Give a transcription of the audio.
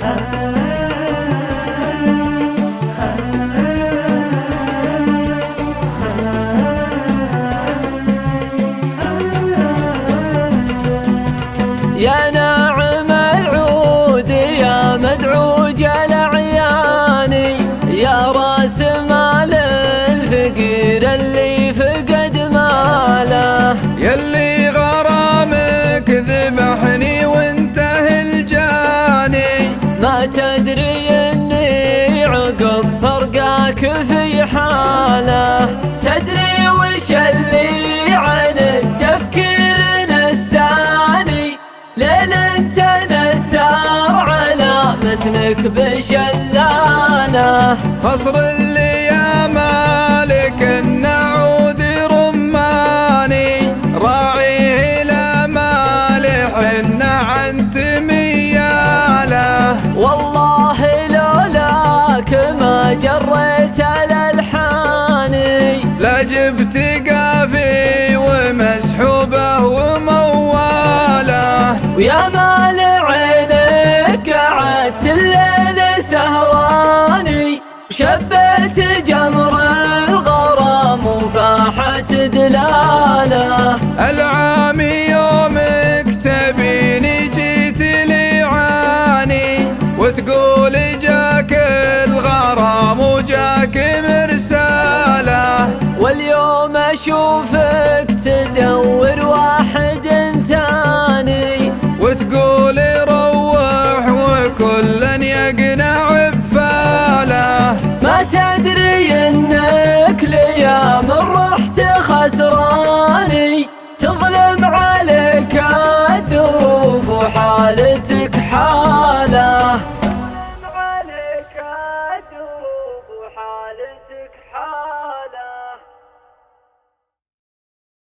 يا ناعم العود يا مدعوج الأعياني، يا راس مال الفقير اللي فقد ماله، يلي غرامك ذبحني وانتهى الجاني، ما تدري اني عقب فرقاك في حاله، تدري وش اللي عن التفكير نساني، ليل تنثر على متنك بشلاله، قصر اللي يا مالك النعود رماني، راعيه لا مالح عن تمياله، والله لولاك ما جريت الالحاني، لا جبت قافي ومسحوبه ومواله، ويا مال عينك قعدت الليل سهراني، وشبيت جمر الغرام وفاحت دلاله، العامي يومك تبيني جيت لي عاني، وتقول جاك الغرام وجاك مرساله، واليوم اشوفك تدور واحد ثاني، وتقول روح وكل يقنع بفاله، ما تدري انك ليام رحت خسراني، تظلم عليك الدروب وحالتك حالة.